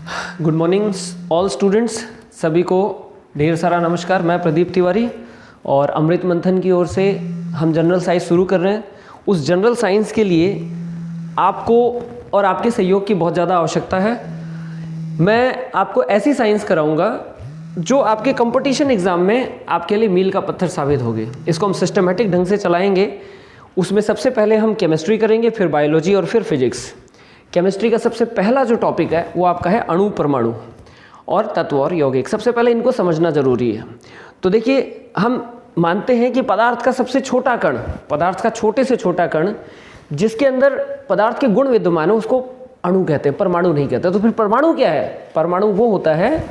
Good morning all students, सभी को ढेर सारा नमस्कार। मैं प्रदीप तिवारी और अमृत मंथन की ओर से हम जनरल साइंस शुरू कर रहे हैं। उस जनरल साइंस के लिए आपको और आपके सहयोग की बहुत ज़्यादा आवश्यकता है। मैं आपको ऐसी साइंस कराऊंगा जो आपके कंपटीशन एग्ज़ाम में आपके लिए मील का पत्थर साबित होगी। इसको हम सिस्टमेटिक ढंग से चलाएंगे। उसमें सबसे पहले हम केमिस्ट्री करेंगे, फिर बायोलॉजी और फिर फिजिक्स। केमिस्ट्री का सबसे पहला जो टॉपिक है वो आपका है अणु, परमाणु और तत्व और यौगिक। सबसे पहले इनको समझना जरूरी है। तो देखिए, हम मानते हैं कि पदार्थ का सबसे छोटा कण, पदार्थ का छोटे से छोटा कण जिसके अंदर पदार्थ के गुण विद्यमान है उसको अणु कहते हैं, परमाणु नहीं कहते। तो फिर परमाणु क्या है? परमाणु वो होता है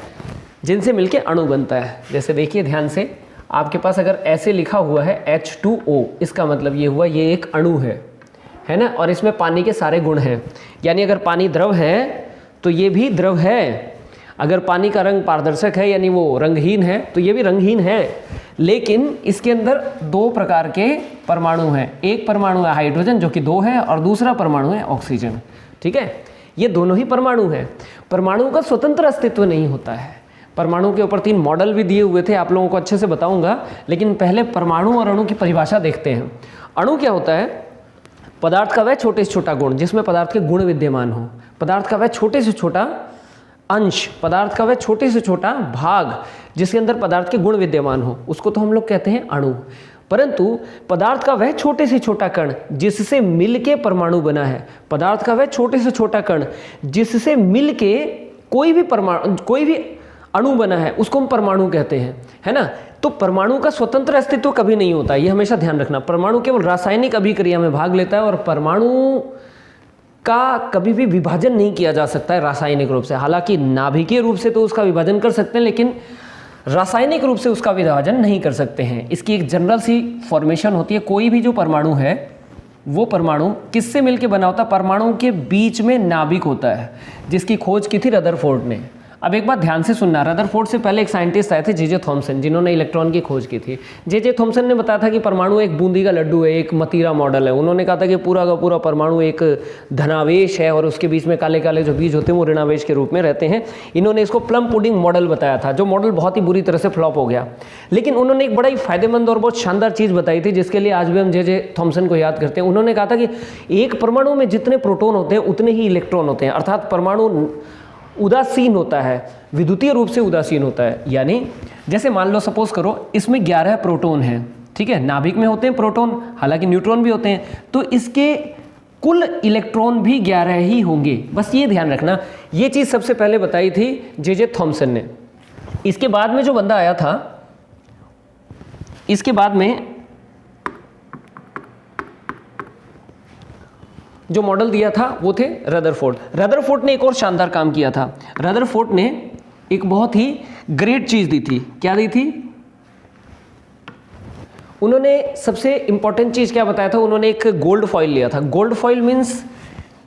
जिनसे मिलके अणु बनता है। जैसे देखिए ध्यान से, आपके पास अगर ऐसे लिखा हुआ है H2O, इसका मतलब ये हुआ ये एक अणु है ना, और इसमें पानी के सारे गुण हैं। यानी अगर पानी द्रव है तो ये भी द्रव है। अगर पानी का रंग पारदर्शक है यानी वो रंगहीन है तो ये भी रंगहीन है। लेकिन इसके अंदर दो प्रकार के परमाणु हैं। एक परमाणु है हाइड्रोजन जो कि 2 है, और दूसरा परमाणु है ऑक्सीजन। ठीक है, ये दोनों ही परमाणु हैं। परमाणु का स्वतंत्र अस्तित्व नहीं होता है। परमाणु के ऊपर 3 मॉडल भी दिए हुए थे, आप लोगों को अच्छे से बताऊंगा। लेकिन पहले परमाणु और अणु की परिभाषा देखते हैं। अणु क्या होता है? पदार्थ का वह छोटे से छोटा गुण जिसमें पदार्थ के गुण विद्यमान हो, पदार्थ का वह छोटे से छोटा अंश, पदार्थ का वह छोटे से छोटा भाग जिसके अंदर पदार्थ के गुण विद्यमान हो, उसको तो हम लोग कहते हैं अणु। परंतु पदार्थ का वह छोटे से छोटा कण जिससे मिलके परमाणु बना है, पदार्थ का वह छोटे से छोटा कण जिससे मिलके कोई भी अणु बना है, उसको हम परमाणु कहते हैं, है ना। तो परमाणु का स्वतंत्र अस्तित्व कभी नहीं होता, ये हमेशा ध्यान रखना। परमाणु केवल रासायनिक अभिक्रिया में भाग लेता है और परमाणु का कभी भी विभाजन नहीं किया जा सकता है रासायनिक रूप से। हालांकि नाभिकीय रूप से तो उसका विभाजन कर सकते हैं, लेकिन रासायनिक रूप से उसका विभाजन नहीं कर सकते हैं। इसकी एक जनरल सी फॉर्मेशन होती है। कोई भी जो परमाणु है वो परमाणु किससे मिलकर बना होता है? परमाणु के बीच में नाभिक होता है, जिसकी खोज की थी रदरफोर्ड ने। अब एक बात ध्यान से सुनना, रदरफोर्ड से पहले एक साइंटिस्ट आए थे जे थॉमसन, जिन्होंने इलेक्ट्रॉन की खोज की थी। जे थॉमसन ने बताया था कि परमाणु एक बूंदी का लड्डू है, एक मतीरा मॉडल है। उन्होंने कहा था कि पूरा का पूरा परमाणु एक धनावेश है और उसके बीच में काले काले जो बीज होते हैं वो ऋणावेश के रूप में रहते हैं। इन्होंने इसको प्लम पुडिंग मॉडल बताया था, जो मॉडल बहुत ही बुरी तरह से फ्लॉप हो गया। लेकिन उन्होंने एक बड़ा ही फायदेमंद और बहुत शानदार चीज़ बताई थी, जिसके लिए आज भी हम जे थॉमसन को याद करते हैं। उन्होंने कहा था कि एक परमाणु में जितने प्रोटॉन होते हैं उतने ही इलेक्ट्रॉन होते हैं। अर्थात परमाणु उदासीन होता है, विद्युतीय रूप से उदासीन होता है। यानी जैसे मान लो, सपोज करो इसमें 11 प्रोटॉन हैं, ठीक है, नाभिक में होते हैं प्रोटॉन, हालांकि न्यूट्रॉन भी होते हैं, तो इसके कुल इलेक्ट्रॉन भी 11 ही होंगे। बस ये ध्यान रखना, ये चीज़ सबसे पहले बताई थी जे थॉमसन ने। इसके बाद में जो बंदा आया था, इसके बाद में जो मॉडल दिया था वो थे रदरफोर्ड। रदरफोर्ड ने एक और शानदार काम किया था। रदरफोर्ड ने एक बहुत ही ग्रेट चीज़ दी थी। क्या दी थी? उन्होंने सबसे इंपॉर्टेंट चीज़ क्या बताया था? उन्होंने एक गोल्ड फॉइल लिया था। गोल्ड फॉइल मीन्स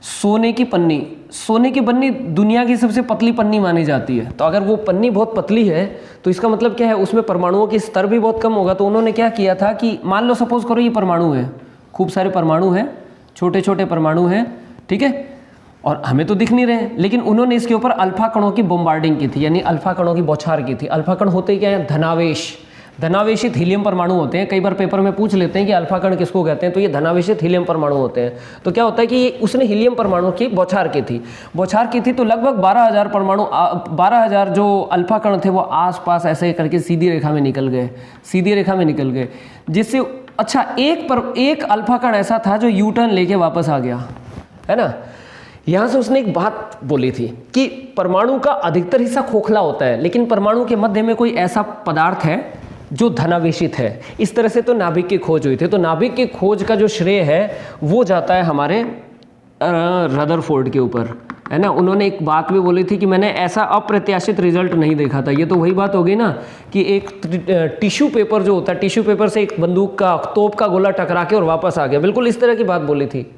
सोने की पन्नी। सोने की पन्नी दुनिया की सबसे पतली पन्नी मानी जाती है। तो अगर वो पन्नी बहुत पतली है तो इसका मतलब क्या है? उसमें परमाणुओं की स्तर भी बहुत कम होगा। तो उन्होंने क्या किया था कि मान लो, सपोज करो ये परमाणु है, खूब सारे परमाणु हैं, छोटे छोटे परमाणु हैं, ठीक है, और हमें तो दिख नहीं रहे हैं। लेकिन उन्होंने इसके ऊपर अल्फा कणों की बॉम्बार्डिंग की थी, यानी अल्फा कणों की बौछार की थी। अल्फा कण होते क्या है? धनावेश, धनावेशित हीलियम परमाणु होते हैं। कई बार पेपर में पूछ लेते हैं कि अल्फा कण किसको कहते हैं, तो ये धनावेशित हीलियम परमाणु होते हैं। तो क्या होता है कि उसने हीलियम परमाणु की बौछार की थी, तो लगभग 12,000 परमाणु, 12,000 जो अल्फा कण थे वो आसपास ऐसे करके सीधी रेखा में निकल गए, जिससे अच्छा एक अल्फा कण ऐसा था जो यू टर्न लेके वापस आ गया, है ना। यहां से उसने एक बात बोली थी कि परमाणु का अधिकतर हिस्सा खोखला होता है, लेकिन परमाणु के मध्य में कोई ऐसा पदार्थ है जो धनावेशित है। इस तरह से तो नाभिक की खोज हुई थी। तो नाभिक की खोज का जो श्रेय है वो जाता है हमारे रदरफोर्ड के ऊपर, है ना। उन्होंने एक बात भी बोली थी कि मैंने ऐसा अप्रत्याशित रिजल्ट नहीं देखा था। ये तो वही बात हो गई ना कि एक टिश्यू पेपर जो होता है, टिश्यू पेपर से एक बंदूक का, तोप का गोला टकरा के और वापस आ गया, बिल्कुल इस तरह की बात बोली थी।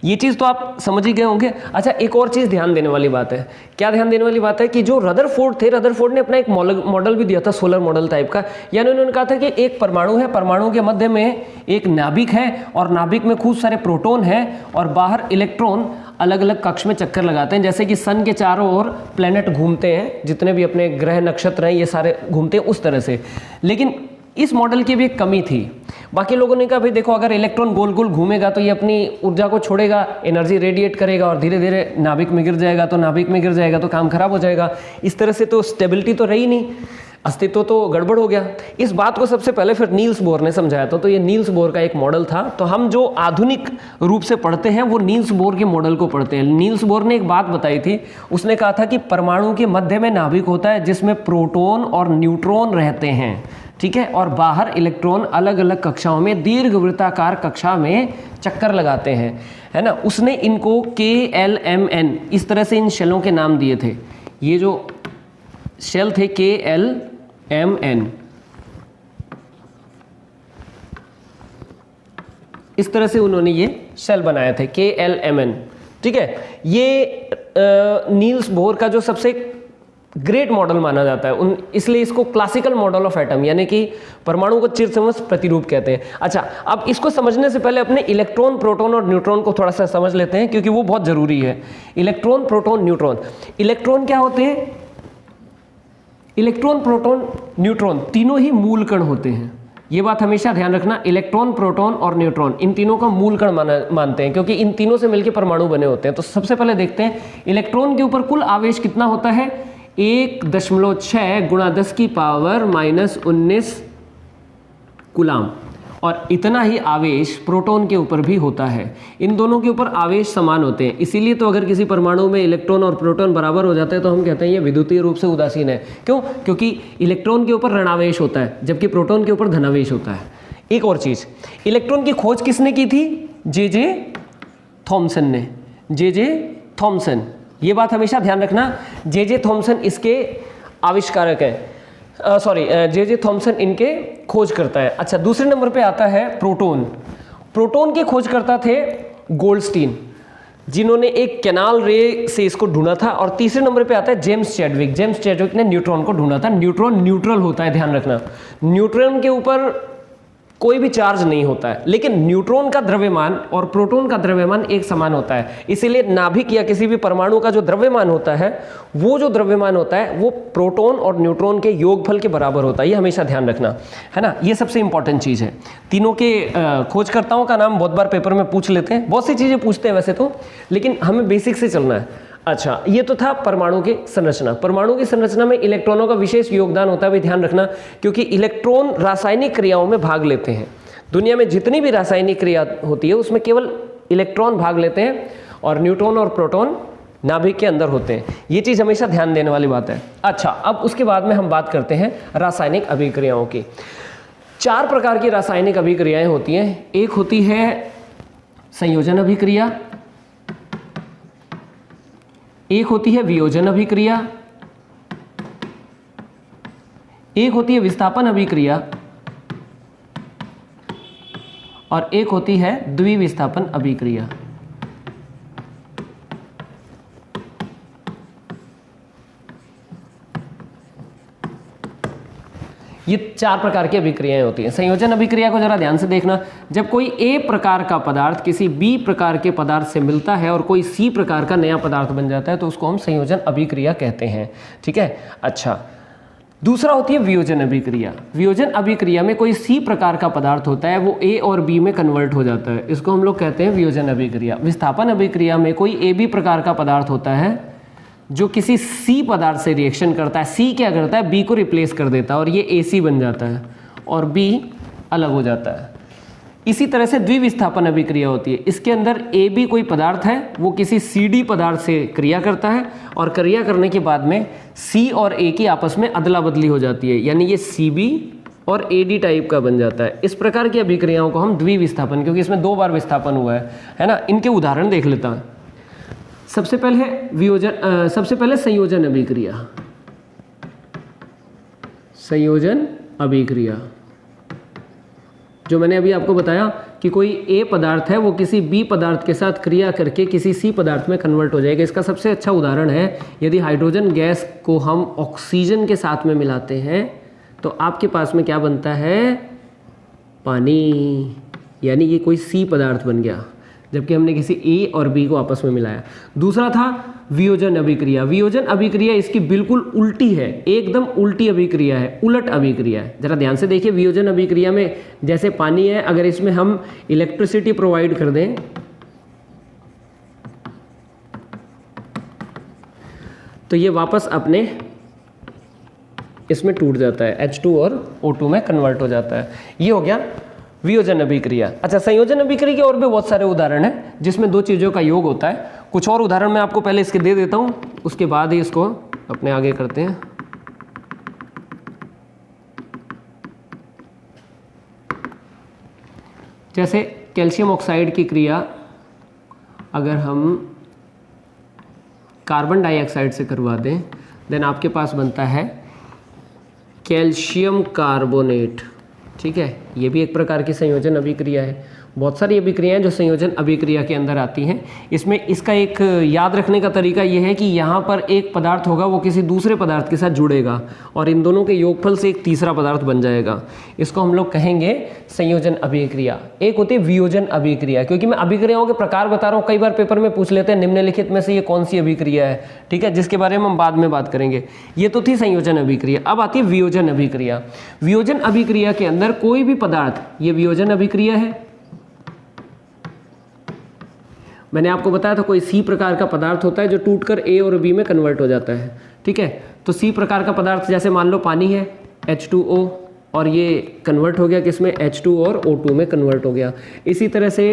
ये चीज़ तो आप समझ ही गए होंगे। अच्छा, एक और चीज़ ध्यान देने वाली बात है। क्या ध्यान देने वाली बात है कि जो रदरफोर्ड थे, रदरफोर्ड ने अपना एक मॉडल भी दिया था, सोलर मॉडल टाइप का। यानी उन्होंने कहा था कि एक परमाणु है, परमाणु के मध्य में एक नाभिक है और नाभिक में खूब सारे प्रोटॉन है और बाहर इलेक्ट्रॉन अलग अलग कक्ष में चक्कर लगाते हैं, जैसे कि सन के चारों ओर प्लैनेट घूमते हैं, जितने भी अपने ग्रह नक्षत्र हैं ये सारे घूमते हैं उस तरह से। लेकिन इस मॉडल की भी एक कमी थी। बाकी लोगों ने कहा भाई देखो, अगर इलेक्ट्रॉन गोल गोल घूमेगा तो ये अपनी ऊर्जा को छोड़ेगा, एनर्जी रेडिएट करेगा और धीरे धीरे नाभिक में गिर जाएगा, तो नाभिक में गिर जाएगा तो काम खराब हो जाएगा। इस तरह से तो स्टेबिलिटी तो रही नहीं, अस्तित्व तो गड़बड़ हो गया। इस बात को सबसे पहले फिर नील्स बोर ने समझाया था, तो ये नील्स बोर का एक मॉडल था। तो हम जो आधुनिक रूप से पढ़ते हैं वो नील्स बोर के मॉडल को पढ़ते हैं। नील्स बोर ने एक बात बताई थी, उसने कहा था कि परमाणु के मध्य में नाभिक होता है जिसमें प्रोटॉन और न्यूट्रॉन रहते हैं, ठीक है, और बाहर इलेक्ट्रॉन अलग अलग कक्षाओं में दीर्घवृत्ताकार कक्षा में चक्कर लगाते हैं, है ना। उसने इनको KLMN इस तरह से इन शेलों के नाम दिए थे। ये जो शेल थे KLMN, इस तरह से उन्होंने ये शेल बनाए थे KLMN, ठीक है। ये नील्स बोर का जो सबसे ग्रेट मॉडल माना जाता है, इसलिए इसको क्लासिकल मॉडल ऑफ एटम यानी कि परमाणु को चिरसमझ प्रतिरूप कहते हैं। अच्छा, अब इसको समझने से पहले अपने इलेक्ट्रॉन, प्रोटॉन और न्यूट्रॉन को थोड़ा सा समझ लेते हैं, क्योंकि वो बहुत जरूरी है। Electron, proton, neutron. इलेक्ट्रॉन क्या होते हैं? इलेक्ट्रॉन, प्रोटॉन, न्यूट्रॉन तीनों ही मूल कण होते हैं। ये बात हमेशा ध्यान रखना, इलेक्ट्रॉन, प्रोटॉन और न्यूट्रॉन इन तीनों का मूल कण मानते हैं, क्योंकि इन तीनों से मिलकर परमाणु बने होते हैं। तो सबसे पहले देखते हैं इलेक्ट्रॉन के ऊपर कुल आवेश कितना होता है। 1.6 × 10⁻⁻19 कूलाम, और इतना ही आवेश प्रोटॉन के ऊपर भी होता है। इन दोनों के ऊपर आवेश समान होते हैं, इसीलिए तो अगर किसी परमाणु में इलेक्ट्रॉन और प्रोटॉन बराबर हो जाते हैं तो हम कहते हैं ये विद्युतीय रूप से उदासीन है। क्यों? क्योंकि इलेक्ट्रॉन के ऊपर ऋणावेश होता है जबकि प्रोटॉन के ऊपर धनावेश होता है। एक और चीज, इलेक्ट्रॉन की खोज किसने की थी? जे थॉमसन ने। जे थॉमसन, ये बात हमेशा ध्यान रखना, जे थॉमसन इसके आविष्कारक हैं, जे थॉमसन इनके खोज करता है। अच्छा, दूसरे नंबर पे आता है प्रोटॉन। प्रोटॉन के खोजकर्ता थे गोल्डस्टीन, जिन्होंने एक कैनाल रे से इसको ढूंढा था। और तीसरे नंबर पे आता है जेम्स चैडविक। जेम्स चैडविक ने न्यूट्रॉन को ढूंढा था। न्यूट्रॉन न्यूट्रल होता है, ध्यान रखना, न्यूट्रॉन के ऊपर कोई भी चार्ज नहीं होता है, लेकिन न्यूट्रॉन का द्रव्यमान और प्रोटॉन का द्रव्यमान एक समान होता है। इसीलिए नाभिक या किसी भी परमाणु का जो द्रव्यमान होता है, वो जो द्रव्यमान होता है वो प्रोटॉन और न्यूट्रॉन के योगफल के बराबर होता है। ये हमेशा ध्यान रखना, है ना। ये सबसे इंपॉर्टेंट चीज़ है। तीनों के खोजकर्ताओं का नाम बहुत बार पेपर में पूछ लेते हैं, बहुत सी चीज़ें पूछते हैं वैसे तो, लेकिन हमें बेसिक से चलना है। अच्छा, ये तो था परमाणु की संरचना। परमाणु की संरचना में इलेक्ट्रॉनों का विशेष योगदान होता है, भी ध्यान रखना, क्योंकि इलेक्ट्रॉन रासायनिक क्रियाओं में भाग लेते हैं। दुनिया में जितनी भी रासायनिक क्रिया होती है उसमें केवल इलेक्ट्रॉन भाग लेते हैं और न्यूट्रॉन और प्रोटॉन नाभिक के अंदर होते हैं। ये चीज़ हमेशा ध्यान देने वाली बात है। अच्छा, अब उसके बाद में हम बात करते हैं रासायनिक अभिक्रियाओं की। 4 प्रकार की रासायनिक अभिक्रियाएं होती हैं। एक होती है संयोजन अभिक्रिया, एक होती है वियोजन अभिक्रिया, एक होती है विस्थापन अभिक्रिया और एक होती है द्विविस्थापन अभिक्रिया। ये 4 प्रकार की अभिक्रियाएं होती हैं। संयोजन अभिक्रिया को जरा ध्यान से देखना। जब कोई ए प्रकार का पदार्थ किसी बी प्रकार के पदार्थ से मिलता है और कोई सी प्रकार का नया पदार्थ बन जाता है तो उसको हम संयोजन अभिक्रिया कहते हैं, ठीक है। अच्छा, दूसरा होती है वियोजन अभिक्रिया। वियोजन अभिक्रिया में कोई सी प्रकार का पदार्थ होता है, वो ए और बी में कन्वर्ट हो जाता है, इसको हम लोग कहते हैं वियोजन अभिक्रिया। विस्थापन अभिक्रिया में कोई ए बी प्रकार का पदार्थ होता है जो किसी सी पदार्थ से रिएक्शन करता है। सी क्या करता है? बी को रिप्लेस कर देता है और ये AC बन जाता है और बी अलग हो जाता है। इसी तरह से द्विविस्थापन अभिक्रिया होती है। इसके अंदर AB कोई पदार्थ है, वो किसी CD पदार्थ से क्रिया करता है और क्रिया करने के बाद में C और A की आपस में अदला बदली हो जाती है, यानी ये CB और AD टाइप का बन जाता है। इस प्रकार की अभिक्रियाओं को हम द्विविस्थापन, क्योंकि इसमें 2 बार विस्थापन हुआ है ना। इनके उदाहरण देख लेता हूँ। सबसे पहले संयोजन अभिक्रिया। संयोजन अभिक्रिया जो मैंने अभी आपको बताया कि कोई ए पदार्थ है, वो किसी बी पदार्थ के साथ क्रिया करके किसी सी पदार्थ में कन्वर्ट हो जाएगा। इसका सबसे अच्छा उदाहरण है, यदि हाइड्रोजन गैस को हम ऑक्सीजन के साथ में मिलाते हैं तो आपके पास में क्या बनता है? पानी, यानी ये कोई सी पदार्थ बन गया। जबकि हमने किसी ए और बी को आपस में मिलाया। दूसरा था वियोजन अभिक्रिया। वियोजन अभिक्रिया इसकी बिल्कुल उल्टी है, एकदम उल्टी अभिक्रिया है, उलट अभिक्रिया है। जरा ध्यान से देखिए, वियोजन अभिक्रिया में जैसे पानी है, अगर इसमें हम इलेक्ट्रिसिटी प्रोवाइड कर दें तो ये वापस अपने इसमें टूट जाता है, H2 और O2 में कन्वर्ट हो जाता है। ये हो गया वियोजन अभिक्रिया। अच्छा, संयोजन अभिक्रिया के और भी बहुत सारे उदाहरण हैं जिसमें दो चीज़ों का योग होता है। कुछ और उदाहरण मैं आपको पहले इसके दे देता हूँ, उसके बाद ही इसको अपने आगे करते हैं। जैसे कैल्शियम ऑक्साइड की क्रिया अगर हम कार्बन डाइऑक्साइड से करवा दें, देन आपके पास बनता है कैल्शियम कार्बोनेट। ठीक है, ये भी एक प्रकार की संयोजन अभिक्रिया है। बहुत सारी अभिक्रियाएं जो संयोजन अभिक्रिया के अंदर आती हैं। इसमें इसका एक याद रखने का तरीका ये है कि यहाँ पर एक पदार्थ होगा, वो किसी दूसरे पदार्थ के साथ जुड़ेगा और इन दोनों के योगफल से एक तीसरा पदार्थ बन जाएगा। इसको हम लोग कहेंगे संयोजन अभिक्रिया। एक होती है वियोजन अभिक्रिया, क्योंकि मैं अभिक्रियाओं के प्रकार बता रहा हूँ, कई बार पेपर में पूछ लेते हैं निम्नलिखित में से ये कौन सी अभिक्रिया है, ठीक है, जिसके बारे में हम बाद में बात करेंगे। ये तो थी संयोजन अभिक्रिया। अब आती है वियोजन अभिक्रिया। वियोजन अभिक्रिया के अंदर कोई भी पदार्थ, ये वियोजन अभिक्रिया है। मैंने आपको बताया था कोई सी प्रकार का पदार्थ होता है जो टूटकर ए और बी में कन्वर्ट हो जाता है। ठीक है, तो सी प्रकार का पदार्थ जैसे मान लो पानी है, H2O, और ये कन्वर्ट हो गया किसमें, H2 और O2 में कन्वर्ट हो गया। इसी तरह से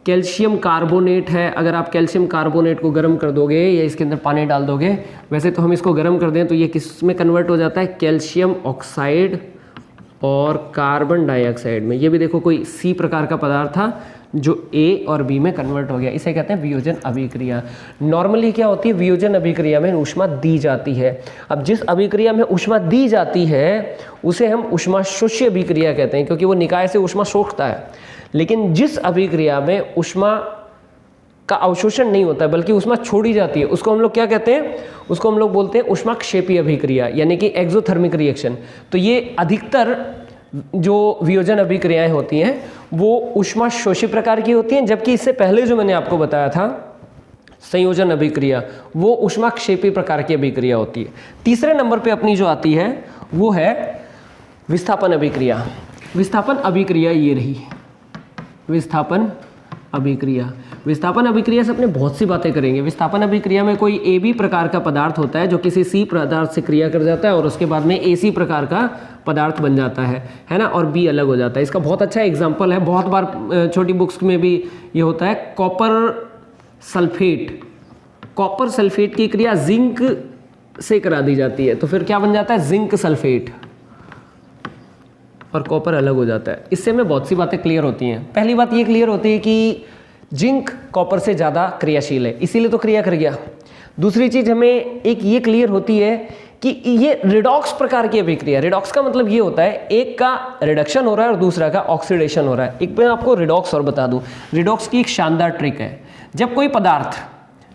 कैल्शियम कार्बोनेट है, अगर आप कैल्शियम कार्बोनेट को गर्म कर दोगे या इसके अंदर पानी डाल दोगे, वैसे तो हम इसको गर्म कर दें तो ये किस में कन्वर्ट हो जाता है, कैल्शियम ऑक्साइड और कार्बन डाइऑक्साइड में। ये भी देखो कोई सी प्रकार का पदार्थ था जो ए और बी में कन्वर्ट हो गया। इसे कहते हैं वियोजन अभिक्रिया। नॉर्मली क्या होती है, वियोजन अभिक्रिया में ऊष्मा दी जाती है। अब जिस अभिक्रिया में ऊष्मा दी जाती है उसे हम ऊष्मा शोष्य अभिक्रिया कहते हैं, क्योंकि वो निकाय से ऊष्मा सोखता है। लेकिन जिस अभिक्रिया में ऊष्मा का अवशोषण नहीं होता है बल्कि ऊष्मा छोड़ी जाती है, उसको हम लोग क्या कहते हैं, उसको हम लोग बोलते हैं ऊष्माक्षेपी अभिक्रिया, यानी कि एक्सोथर्मिक रिएक्शन। तो ये अधिकतर जो वियोजन अभिक्रियाएं होती हैं वो ऊष्मा शोषी प्रकार की होती हैं, जबकि इससे पहले जो मैंने आपको बताया था संयोजन अभिक्रिया, वो ऊष्माक्षेपी प्रकार की अभिक्रिया होती है। तीसरे नंबर पे अपनी जो आती है वो है विस्थापन अभिक्रिया। विस्थापन अभिक्रिया ये रही, विस्थापन अभिक्रिया। विस्थापन अभिक्रिया से अपने बहुत सी बातें करेंगे। विस्थापन अभिक्रिया में कोई ए बी प्रकार का पदार्थ होता है जो किसी सी पदार्थ से क्रिया कर जाता है और उसके बाद में ए सी प्रकार का पदार्थ बन जाता है ना, और बी अलग हो जाता है। इसका बहुत अच्छा एग्जाम्पल है, बहुत बार छोटी बुक्स में भी ये होता है, कॉपर सल्फेट। कॉपर सल्फेट की क्रिया जिंक से करा दी जाती है तो फिर क्या बन जाता है, जिंक सल्फेट, और कॉपर अलग हो जाता है। इससे हमें बहुत सी बातें क्लियर होती हैं। पहली बात ये क्लियर होती है कि जिंक कॉपर से ज़्यादा क्रियाशील है, इसीलिए तो क्रिया कर गया। दूसरी चीज़ हमें एक ये क्लियर होती है कि ये रिडॉक्स प्रकार की अभिक्रिया। रिडॉक्स का मतलब ये होता है एक का रिडक्शन हो रहा है और दूसरा का ऑक्सीडेशन हो रहा है। एक मैं आपको रिडॉक्स और बता दूं, रिडॉक्स की एक शानदार ट्रिक है। जब कोई पदार्थ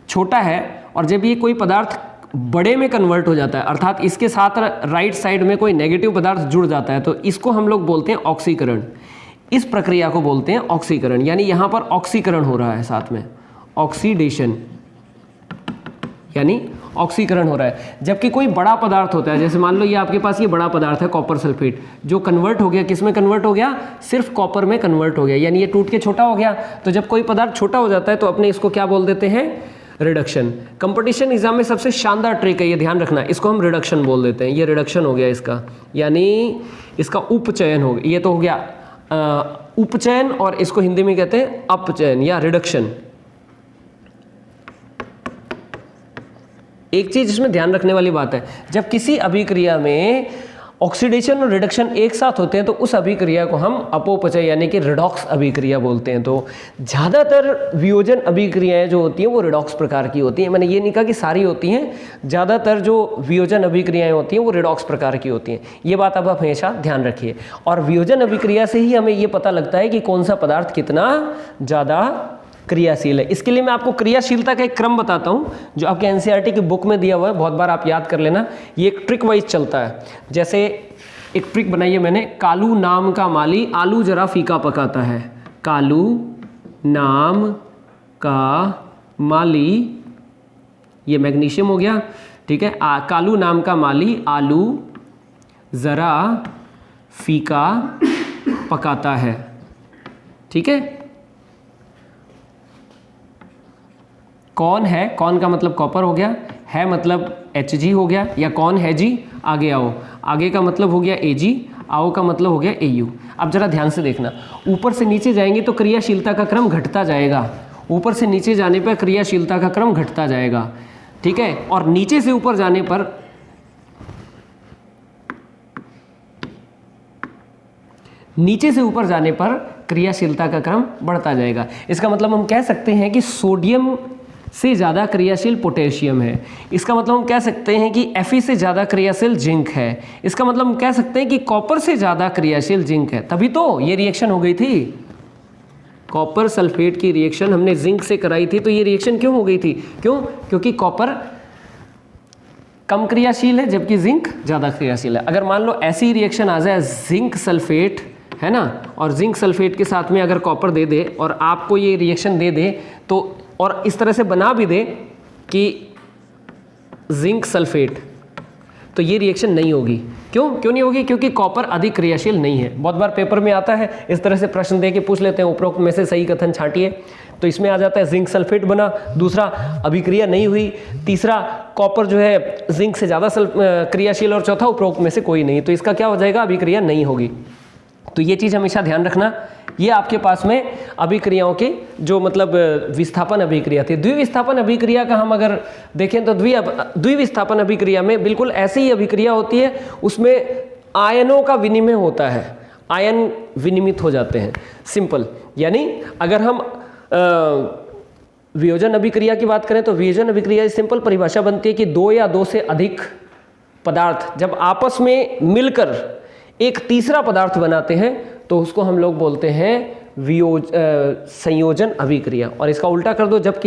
छोटा है और जब ये कोई पदार्थ बड़े में कन्वर्ट हो जाता है, अर्थात इसके साथ राइट साइड में कोई नेगेटिव पदार्थ जुड़ जाता है, तो इसको हम लोग बोलते हैं ऑक्सीकरण। इस प्रक्रिया को बोलते हैं ऑक्सीकरण, यानी यहाँ पर ऑक्सीकरण हो रहा है, साथ में ऑक्सीडेशन, यानी ऑक्सीकरण हो रहा है। जबकि कोई बड़ा पदार्थ होता है, जैसे मान लो ये आपके पास ये बड़ा पदार्थ है कॉपर सल्फेट, जो कन्वर्ट हो गया, किस में कन्वर्ट हो गया, सिर्फ कॉपर में कन्वर्ट हो गया, यानी ये टूट के छोटा हो गया। तो जब कोई पदार्थ छोटा हो जाता है तो अपने इसको क्या बोल देते हैं, रिडक्शन। कंपटीशन एग्जाम में सबसे शानदार ट्रिक है, ये ध्यान रखना, इसको हम रिडक्शन बोल देते हैं। ये रिडक्शन हो गया इसका, यानी इसका उपचयन हो गया। ये तो हो गया उपचयन, और इसको हिंदी में कहते हैं अपचयन या रिडक्शन। एक चीज इसमें ध्यान रखने वाली बात है, जब किसी अभिक्रिया में ऑक्सीडेशन और रिडक्शन एक साथ होते हैं तो उस अभिक्रिया को हम अपोपचय यानी कि रिडॉक्स अभिक्रिया बोलते हैं। तो ज़्यादातर वियोजन अभिक्रियाएं जो होती हैं वो रिडॉक्स प्रकार की होती हैं। मैंने ये नहीं कहा कि सारी होती हैं, ज़्यादातर जो वियोजन अभिक्रियाएं होती हैं वो रिडॉक्स प्रकार की होती हैं। ये बात आप हमेशा ध्यान रखिए। और वियोजन अभिक्रिया से ही हमें ये पता लगता है कि कौन सा पदार्थ कितना ज़्यादा क्रियाशील है। इसके लिए मैं आपको क्रियाशीलता का एक क्रम बताता हूं जो आपके एनसीईआरटी की बुक में दिया हुआ है, बहुत बार आप याद कर लेना। ये एक ट्रिक वाइज चलता है। जैसे एक ट्रिक बनाई है मैंने, कालू नाम का माली आलू जरा फीका पकाता है। कालू नाम का माली, ये मैग्नीशियम हो गया, ठीक है। कालू नाम का माली आलू ज़रा फीका पकाता है, ठीक है। कौन है, कौन का मतलब कॉपर हो गया, है मतलब Hg हो गया, या कौन है जी, आगे आओ, आगे का मतलब हो गया Ag, आओ का मतलब हो गया Au। अब जरा ध्यान से देखना, ऊपर से नीचे जाएंगे तो क्रियाशीलता का क्रम घटता जाएगा, ऊपर से नीचे जाने पर क्रियाशीलता का क्रम घटता जाएगा, ठीक है। और नीचे से ऊपर जाने पर क्रियाशीलता का क्रम बढ़ता जाएगा। इसका मतलब हम कह सकते हैं कि सोडियम से ज़्यादा क्रियाशील पोटेशियम है, इसका मतलब हम कह सकते हैं कि Fe से ज़्यादा क्रियाशील जिंक है, इसका मतलब हम कह सकते हैं कि कॉपर से ज़्यादा क्रियाशील जिंक है। तभी तो ये रिएक्शन हो गई थी, कॉपर सल्फेट की रिएक्शन हमने जिंक से कराई थी, तो ये रिएक्शन क्यों हो गई थी, क्यों, क्योंकि कॉपर कम क्रियाशील है जबकि जिंक ज़्यादा क्रियाशील है। अगर मान लो ऐसी रिएक्शन आ जाए जिंक सल्फेट, है ना, और जिंक सल्फेट के साथ में अगर कॉपर दे दे और आपको ये रिएक्शन दे दे, तो और इस तरह से बना भी दे कि जिंक सल्फेट, तो ये रिएक्शन नहीं होगी। क्यों नहीं होगी, क्योंकि कॉपर अधिक क्रियाशील नहीं है। बहुत बार पेपर में आता है, इस तरह से प्रश्न दे के पूछ लेते हैं, उपरोक्त में से सही कथन छांटिए, तो इसमें आ जाता है जिंक सल्फेट बना, दूसरा अभिक्रिया नहीं हुई, तीसरा कॉपर जो है जिंक से ज़्यादा क्रियाशील, और चौथा उपरोक्त में से कोई नहीं, तो इसका क्या हो जाएगा, अभिक्रिया नहीं होगी। तो ये चीज़ हमेशा ध्यान रखना। ये आपके पास में अभिक्रियाओं के जो मतलब विस्थापन अभिक्रिया थी। द्विविस्थापन अभिक्रिया का हम अगर देखें तो द्विविस्थापन अभिक्रिया में बिल्कुल ऐसी ही अभिक्रिया होती है, उसमें आयनों का विनिमय होता है, आयन विनिमित हो जाते हैं, सिंपल। यानी अगर हम वियोजन अभिक्रिया की बात करें तो वियोजन अभिक्रिया की सिंपल परिभाषा बनती है कि दो या दो से अधिक पदार्थ जब आपस में मिलकर एक तीसरा पदार्थ बनाते हैं तो उसको हम लोग बोलते हैं संयोजन अभिक्रिया। और इसका उल्टा कर दो, जब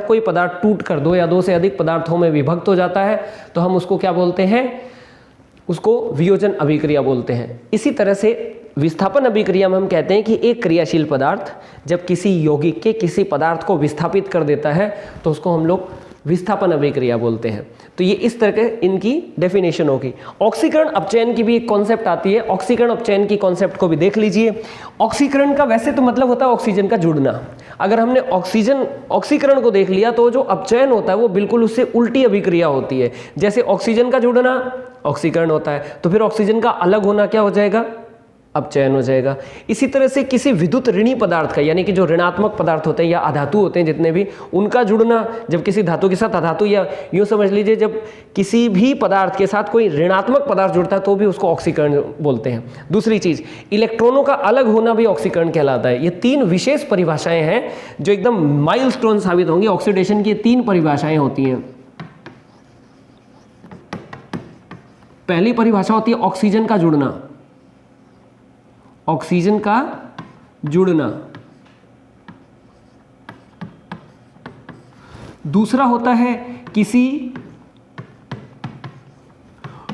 कोई पदार्थ टूट कर दो या दो से अधिक पदार्थों में विभक्त हो जाता है तो हम उसको क्या बोलते हैं, उसको वियोजन अभिक्रिया बोलते हैं। इसी तरह से विस्थापन अभिक्रिया में हम कहते हैं कि एक क्रियाशील पदार्थ जब किसी यौगिक के किसी पदार्थ को विस्थापित कर देता है तो उसको हम लोग विस्थापन अभिक्रिया बोलते हैं। तो ये इस तरह के इनकी डेफिनेशन होगी। ऑक्सीकरण अपचयन की भी एक कॉन्सेप्ट आती है, ऑक्सीकरण अपचयन की कॉन्सेप्ट को भी देख लीजिए। ऑक्सीकरण का वैसे तो मतलब होता है ऑक्सीजन का जुड़ना। अगर हमने ऑक्सीकरण को देख लिया तो जो अपचयन होता है वो बिल्कुल उससे उल्टी अभिक्रिया होती है। जैसे ऑक्सीजन का जुड़ना ऑक्सीकरण होता है, तो फिर ऑक्सीजन का अलग होना क्या हो जाएगा, अपचयन हो जाएगा। इसी तरह से किसी विद्युत ऋणी पदार्थ का, यानी कि जो ऋणात्मक पदार्थ होते हैं या अधातु होते हैं जितने भी, उनका जुड़ना जब किसी धातु के साथ अधातु, या यूँ समझ लीजिए जब किसी भी पदार्थ के साथ कोई ऋणात्मक पदार्थ जुड़ता है तो भी उसको ऑक्सीकरण बोलते हैं। दूसरी चीज़, इलेक्ट्रॉनों का अलग होना भी ऑक्सीकरण कहलाता है। ये तीन विशेष परिभाषाएं हैं जो एकदम माइलस्टोन साबित होंगी। ऑक्सीडेशन की तीन परिभाषाएं होती हैं। पहली परिभाषा होती है ऑक्सीजन का जुड़ना, ऑक्सीजन का जुड़ना। दूसरा होता है किसी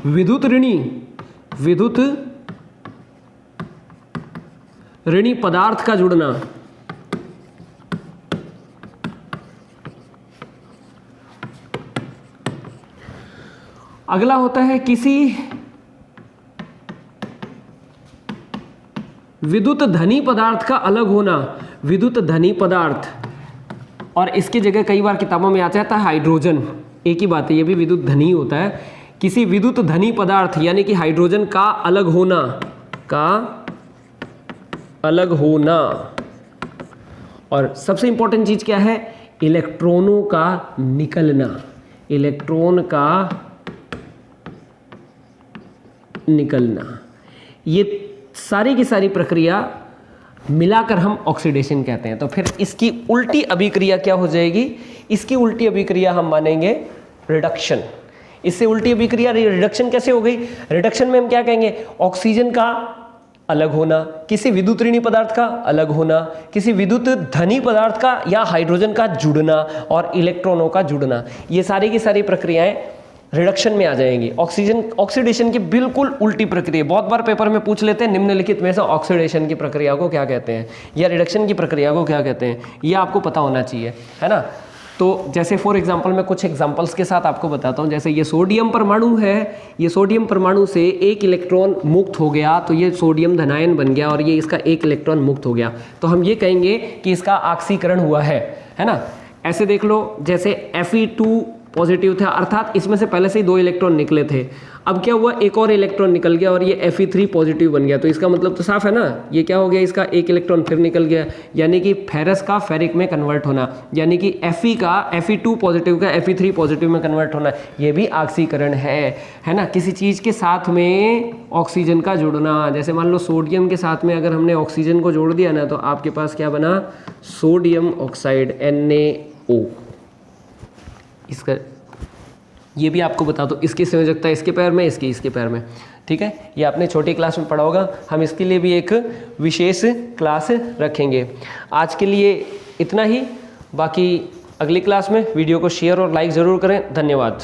विद्युत ऋणी पदार्थ का जुड़ना। अगला होता है किसी विद्युत धनी पदार्थ का अलग होना, विद्युत धनी पदार्थ। और इसकी जगह कई बार किताबों में आ जाता है हाइड्रोजन, एक ही बात है, ये भी विद्युत धनी होता है। किसी विद्युत धनी पदार्थ यानी कि हाइड्रोजन का अलग होना, और सबसे इंपॉर्टेंट चीज क्या है, इलेक्ट्रॉनों का निकलना, इलेक्ट्रॉन का निकलना। ये सारी की सारी प्रक्रिया मिलाकर हम ऑक्सीडेशन कहते हैं। तो फिर इसकी उल्टी अभिक्रिया क्या हो जाएगी, इसकी उल्टी अभिक्रिया हम मानेंगे रिडक्शन। इससे उल्टी अभिक्रिया रिडक्शन कैसे हो गई, रिडक्शन में हम क्या कहेंगे, ऑक्सीजन का अलग होना, किसी विद्युत ऋणी पदार्थ का अलग होना, किसी विद्युत धनी पदार्थ का या हाइड्रोजन का जुड़ना, और इलेक्ट्रॉनों का जुड़ना। ये सारी की सारी प्रक्रियाएं रिडक्शन में आ जाएंगी। ऑक्सीजन ऑक्सीडेशन की बिल्कुल उल्टी प्रक्रिया, बहुत बार पेपर में पूछ लेते हैं निम्नलिखित में से ऑक्सीडेशन की प्रक्रिया को क्या कहते हैं या रिडक्शन की प्रक्रिया को क्या कहते हैं, ये आपको पता होना चाहिए, है ना। तो जैसे फॉर एग्जांपल मैं कुछ एग्जांपल्स के साथ आपको बताता हूँ। जैसे ये सोडियम परमाणु है, ये सोडियम परमाणु से एक इलेक्ट्रॉन मुक्त हो गया तो ये सोडियम धनायन बन गया और ये इसका एक इलेक्ट्रॉन मुक्त हो गया, तो हम ये कहेंगे कि इसका ऑक्सीकरण हुआ है ना। ऐसे देख लो, जैसे Fe2 पॉजिटिव था, अर्थात इसमें से पहले से ही 2 इलेक्ट्रॉन निकले थे, अब क्या हुआ, एक और इलेक्ट्रॉन निकल गया और ये Fe3 पॉजिटिव बन गया, तो इसका मतलब तो साफ है ना, ये क्या हो गया, इसका एक इलेक्ट्रॉन फिर निकल गया, यानी कि फेरस का फेरिक में कन्वर्ट होना, यानी कि Fe2 पॉजिटिव का Fe3 पॉजिटिव में कन्वर्ट होना, ये भी ऑक्सीकरण है ना। किसी चीज़ के साथ में ऑक्सीजन का जुड़ना, जैसे मान लो सोडियम के साथ में अगर हमने ऑक्सीजन को जोड़ दिया ना, तो आपके पास क्या बना, सोडियम ऑक्साइड NaO। इसका ये भी आपको बता दो, इसकी संयोजकता इसके पैर में, इसके पैर में, ठीक है। ये आपने छोटी क्लास में पढ़ा होगा, हम इसके लिए भी एक विशेष क्लास रखेंगे। आज के लिए इतना ही, बाकी अगली क्लास में वीडियो को शेयर और लाइक ज़रूर करें। धन्यवाद।